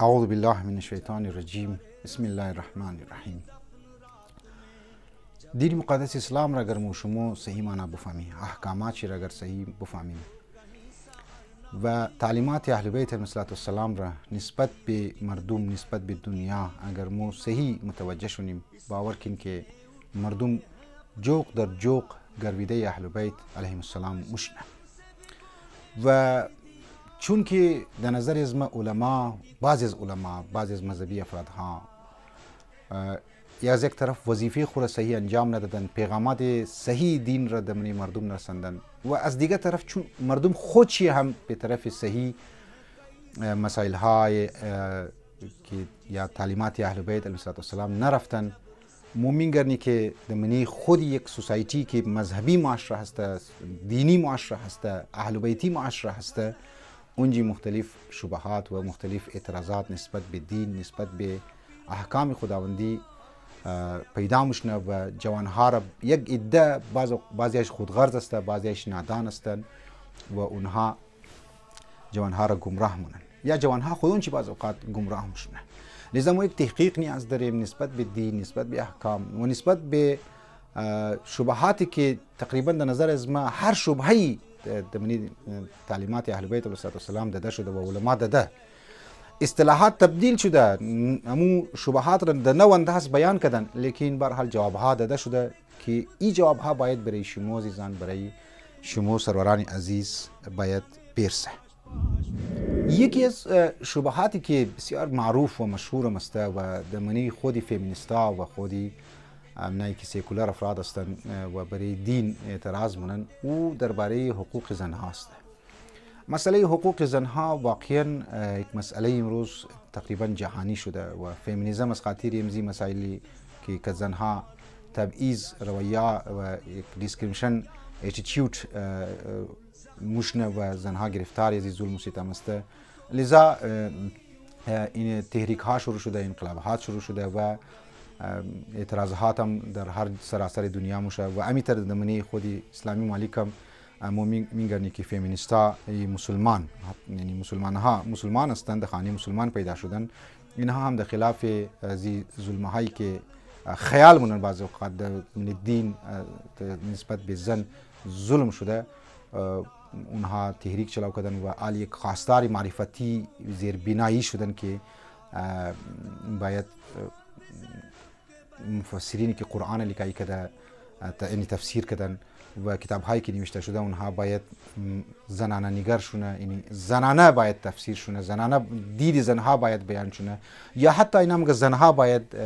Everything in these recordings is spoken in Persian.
اعوذ بالله من الشیطان الرجیم. بسم الله الرحمن الرحیم. دین مقدس اسلام را اگر ما شما صحیح معنا بفهمیم، احکامات را اگر صحیح بفهمیم و تعلیمات اهل بیت علیهم السلام را نسبت به مردم، نسبت به دنیا اگر ما صحیح متوجه شونیم، باور کن که مردم جوق در جوق گرویده اهل بیت علیهم السلام مشنه. و چون که در نظر از ما علما، بعضی از مذهبی افرادها یا از یک طرف وظیفه خود صحیح انجام ندادن، پیغامات صحیح دین را در مردم نرساندن، و از دیگر طرف چون مردم خودشی هم به طرف صحیح مسائل های که یا تعلیمات اهل بیت علیهم السلام نرفتن، مومن گرنی که در خود یک سوسایتی که مذهبی معاشره هست، دینی معاشره هست، اهل بیتی معاشره هست، اونجی مختلف شبهات و مختلف اعتراضات نسبت به دین، نسبت به احکام خداوندی پیدا میشنه و جوانها را یک عده بعضیش خودغرض است، بعضیش نادان هستند و اونها جوانها را گمراه مونن یا جوانها خودون چی بعض اوقات گمراه میشنه. لذا ما یک تحقیق نیاز داریم نسبت به دین، نسبت به احکام و نسبت به شبهاتی که تقریبا در نظر از ما هر شبهه‌ای در تعلیمات اهل بیت علیهم السلام داده شده و علما داده، اصطلاحات تبدیل شده، امو شبهات را در نو انداز بیان کردن، لیکن به هر حال جوابها داده شده که این جوابها باید برای شما عزیزان، برای شما سروران عزیز باید برسه. یکی از شبهاتی که بسیار معروف و مشهور است و در خودی فیمینیستا و خودی نه که سیکولر افراد هستند و برای دین اعتراض مونن، او درباره حقوق زنها است. مسئله حقوق زنها واقعا یک مسئله امروز تقریبا جهانی شده و فیمینیزم از خاطر امزی مسائلی که زنها تبعیض رویه و یک دیسکریمینیشن اتیتیود مشنه و زنها گرفتار از ظلم و ستم است. لذا این تحریک ها شروع شده، انقلابات شروع شده و اعتراضات هم در هر سراسر دنیا میشه و امیتر در خودی اسلامی ممالک هم ما میگنی که فیمینیستا مسلمان، یعنی مسلمان هستند، خانه مسلمان پیدا شدن، اینها هم در خلاف زی ظلم هایی که خیال مونن بعض اوقات در دین نسبت به زن ظلم شده، اونها تحریک چلاو کردن و آل یک خواستار معرفتی زیربنایی شدن که باید مفسرینی که قرآن لیکای کده یعنی تفسیر کردن و کتاب هایی که نوشته شده اونها باید زنانه نگر شونه، یعنی زنانه باید تفسیر شونه، زنانه دید زنها باید بیان شونه، یا حتی اینا میگه زنها باید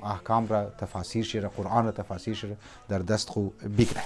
احکام را تفاسیر شده، قرآن را تفاسیر شده در دست خو بگیره.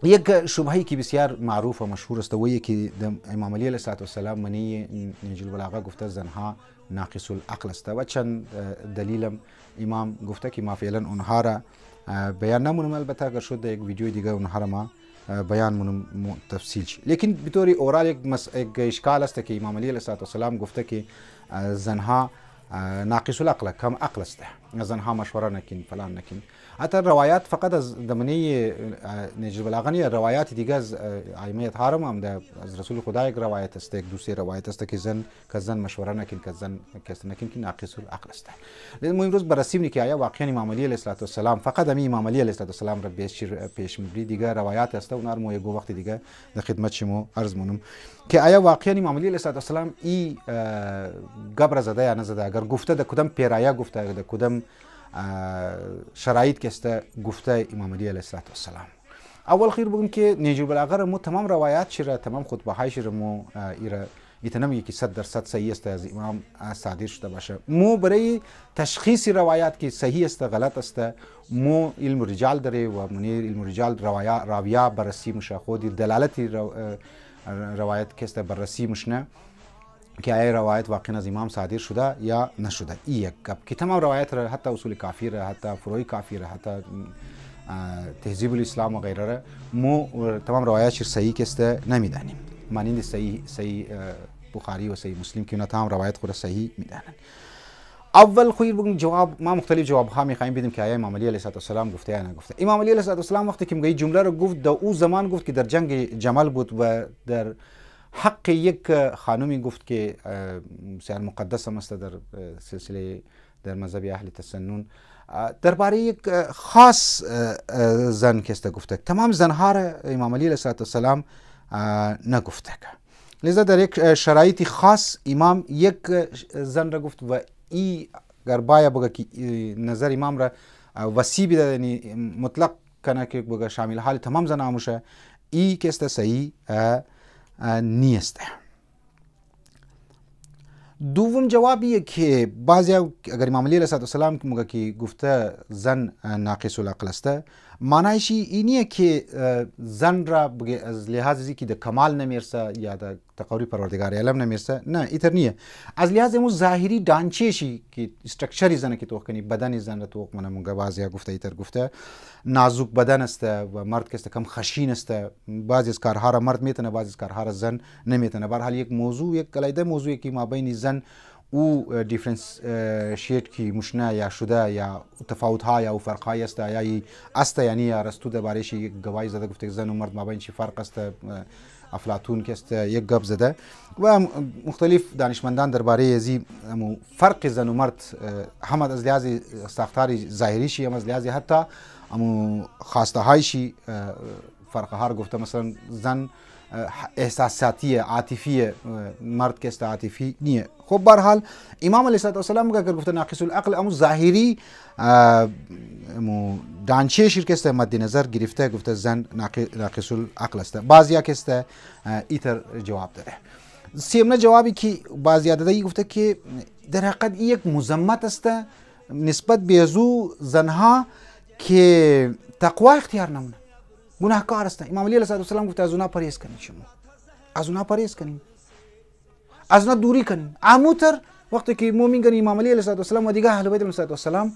یک شبهه‌ای که بسیار معروف و مشهور است و یکی امام علی علیه السلام منی نهج البلاغه گفته زنها ناقص العقل است و چند دلیلم امام گفته که ما فعلا اونها را بیان نمونم، البته اگر شد یک ویدیو دیگه اونها را ما بیان مونم تفصیل شد، لیکن بطور اورال یک اشکال است که امام علی علیه السلام گفته که زنها ناقص العقل، کم عقل است، زنها مشوره نکن، فلان نکن. حتی روایات فقط از دمنی نهج البلاغه، روایات دیگه از ائمه حرم هم از رسول خدا یک روایت است، یک دوسری روایت است که زن مشوره نکن، که زن کس نکن که ناقص العقل است. ما امروز بررسی که آیا واقعا امام علی علیه السلام فقط امام علی علیه السلام را پیش میبری، دیگه روایات است اونها رو یک وقت دیگه در خدمت شما عرض مونم که آیا واقعا امام علی علیه السلام ای گبر زده یا نزده، اگر گفته در کدام پیرایه گفته، در کدام شرایط که است گفته امام علی علیه السلام. اول خیر بگم که نهج البلاغه را تمام روایات شده، تمام خطبه هایش را مو نمیگه که 100% صحیح است از امام صادر شده باشه. مو برای تشخیص روایات که صحیح است غلط است، مو علم رجال داره و منیر علم رجال راویه بررسی میشه، خود دلالت روایت که است بررسی میشنه که آیا روایت واقعا از امام صادر شده یا نشده. این یک گپ که تمام روایت را، حتی اصول کافی را، حتی فروع کافی را، حتی تهذیب الاسلام و غیره را مو تمام روایت صحیح که است نمیدانیم، مانند صحیح بخاری و صحیح مسلم که اونا تمام روایت خود صحیح میدانن. اول خیر بگم جواب ما مختلف جواب ها میخوایم بدیم که آیا امام علی علیه السلام گفته یا نگفته. امام علی علیه السلام وقتی که میگه جمله رو گفت، در او زمان گفت که در جنگ جمل بود و در حق یک خانمی گفت که بسیار مقدس هم است در سلسله در مذهب اهل تسنن، درباره یک خاص زن که است گفته، تمام زنها را امام علی علیه السلام نگفته که، لذا در یک شرایط خاص امام یک زن را گفت و ای اگر باید بگه که نظر امام را وسیع بیده، یعنی مطلق کنه که بگه شامل حال تمام زنها موشه، ای که است صحیح نیست. دوم جوابیه که بعضی اگر امام علی علیه السلام میگه که گفته زن ناقص العقل است، معنیش اینیه که زن را بگه از لحاظ که د کمال نمیرسه یا د تقوی پروردگار عالم نمیرسه، نه ایتر نیه، از لحاظ مو ظاهری دانچهشی که استراکچری زن که تو کنی بدن زن را تو کنه، مونگه بعضی گفته ایتر گفته نازک بدن است و مرد که است کم خشین است، بعضی از کارها را مرد میتونه، بعضی از کارها را زن نمیتونه. به هر حال یک موضوع، یک علیحده موضوعی که ما بین زن او دیفرنشیت کی مشنه یا شده یا تفاوت ها یا فرق های است یا است، یعنی ارسطو درباره شی یک گواهی زده گفته زن و مرد ما بین چی فرق است، افلاطون که است یک گپ زده و مختلف دانشمندان درباره ازی فرق زن و مرد هم از لحاظ ساختار ظاهری شی هم از لحاظ حتی خواسته های شی فرق ها رو گفته، مثلا زن احساساتی عاطفی، مرد که است عاطفی نیه. خب به هر حال امام علیه السلام که گفته ناقص العقل، امو ظاهری دانچه شیر که است مد نظر گرفته گفته زن ناقص العقل است. بعضیا که است ایتر جواب داره. سیمنه جوابی که بعضیا داده گفته که در حقیقت یک مذمت است نسبت به ازو زنها که تقوا اختیار نمونه، گناهکار است. امام علی علیه السلام گفته از اونا پرهیز کنید، شما از اونا پرهیز کنید، از اونا دوری کنید. عموتر وقتی که مؤمن گنی امام علی علیه السلام و دیگه اهل بیت علیه السلام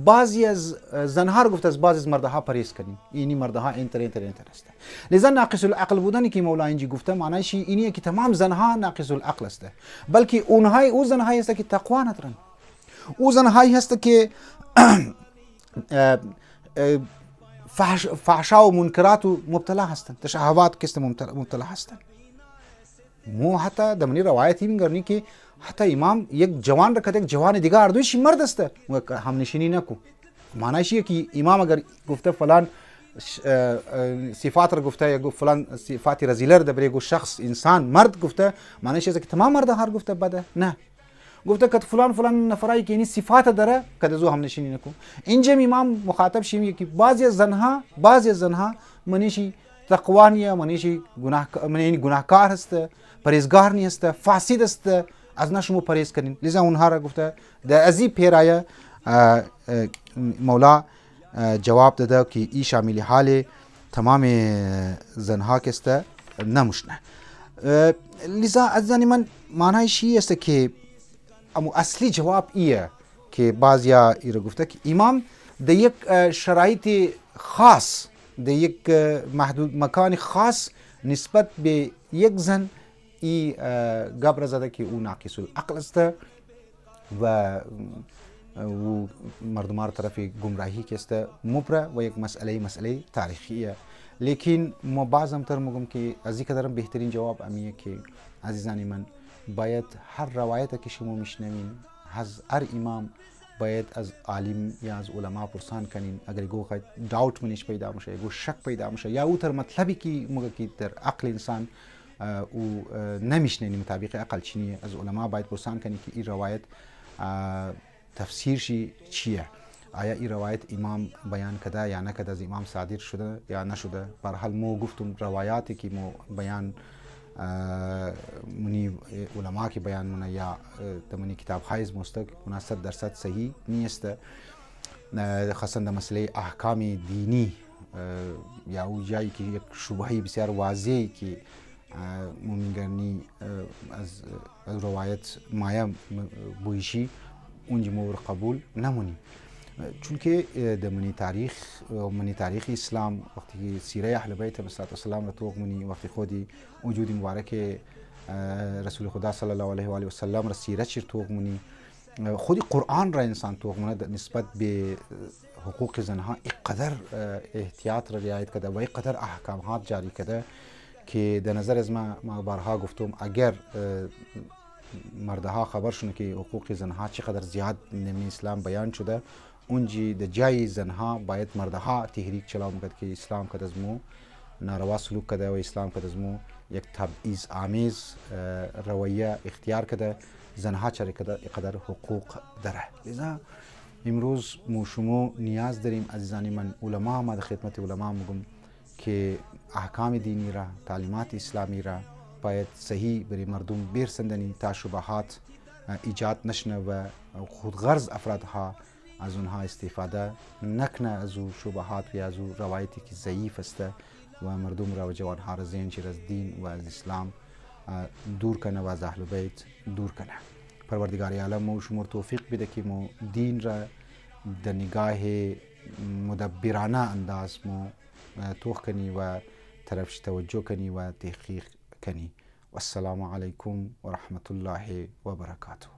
بعضی از زنها رو گفته از بعضی از مردها پرهیز کنید، اینی مردها اینتر است. لذا ناقص العقل بودن که مولا اینجا گفته معنیش اینیه که تمام زنها ناقص العقل است، بلکه اونهای او زنهایی است که تقوا ندارن، او زنهایی هست که فحشا و منکرات و مبتلا هستند، تشهوات کست مبتلا هستند. مو حتی دمنی روایتی میگرنی که حتی امام یک جوان را کده یک جوان دیگه اردویش مرد است هم نشینی نکو، معنیش که امام اگر گفته فلان صفات را گفته یا فلان صفات رذیله را برای شخص انسان مرد گفته، معنیش که تمام مرد هر گفته بده، نه گفته که فلان نفرایی که این صفات داره که زو هم نشینی نکو. اینجا امام مخاطب شی میگه که بعضی از زنها منیشی تقوا نیه، منیشی گناهکار هست، پرهیزگار نیست، فاسد است، از نشمو پرهیز کنین. لذا اونها را گفته در ازی پیرایه مولا جواب داده که ای شامل حال تمام زنها که است نموشنه. لذا از من معنیش است که امو اصلی جواب ایه که بعضیا ایره گفته که امام در یک شرایط خاص، در یک محدود مکان خاص نسبت به یک زن ای گبر زده که او ناقص العقل است و او مردمان طرف گمراهی که است مبره و یک مسئله تاریخیه. لیکن ما بعضم تر میگم که از این قدرم بهترین جواب امیه که عزیزان من باید هر روایت که شما میشنوین از هر امام باید از عالم یا از علما پرسان کنین، اگر گو خواهد داوت منش پیدا میشه، گو شک پیدا میشه یا او تر مطلبی که موقع که در عقل انسان او نمیشنینی مطابق عقل چینیه، از علما باید پرسان کنی که این روایت تفسیرشی چیه، آیا این روایت امام بیان کده یا نکده، از امام صادر شده یا نشده. به هر حال مو گفتم روایاتی که مو بیان منی علما که بیان منه یا تمنی کتاب خایز مستق مناسب درصد صحیح نیست، خاصا در مسئله احکام دینی یا او جایی که یک شبهه بسیار واضحی که مومنگرنی از روایت مایه بویشی اونجا مور قبول نمونی، چون که در منی تاریخ اسلام وقتی سیره اهل بیت علیه السلام را توق منی، وقتی خودی وجود مبارک رسول خدا صلی الله علیه و آله و سلم را سیره چیر توق منی، خودی قرآن را انسان توق منه نسبت به حقوق زنها اینقدر احتیاط را رعایت کرده و اینقدر احکامات جاری کرده که در نظر از ما بارها گفتم اگر مردها خبر شونه که حقوق زنها چقدر زیاد نمی اسلام بیان شده، اونجی در جای زنها باید مردها تحریک چلاو میکرد که اسلام کد از مو ناروا سلوک کده و اسلام کد از مو یک تبعیض آمیز رویه اختیار کده، زنها چرا قدر حقوق داره. لذا امروز شما نیاز داریم عزیزان من، علما ما در خدمت علما میگم که احکام دینی را، تعلیمات اسلامی را باید صحیح برای مردم برسندنی تا شبهات ایجاد نشنه و خودغرض افرادها از اونها استفاده نکنه از او شبهات و از او روایتی که ضعیف است و مردم را و جوانها را ذهنش از دین و از اسلام دور کنه و از اهل بیت دور کنه. پروردگار عالم ما شما توفیق بده که ما دین را در نگاه مدبرانه انداز ما توخ کنی و طرفش توجه کنی و تحقیق کنی. والسلام علیکم و رحمت الله و برکاته.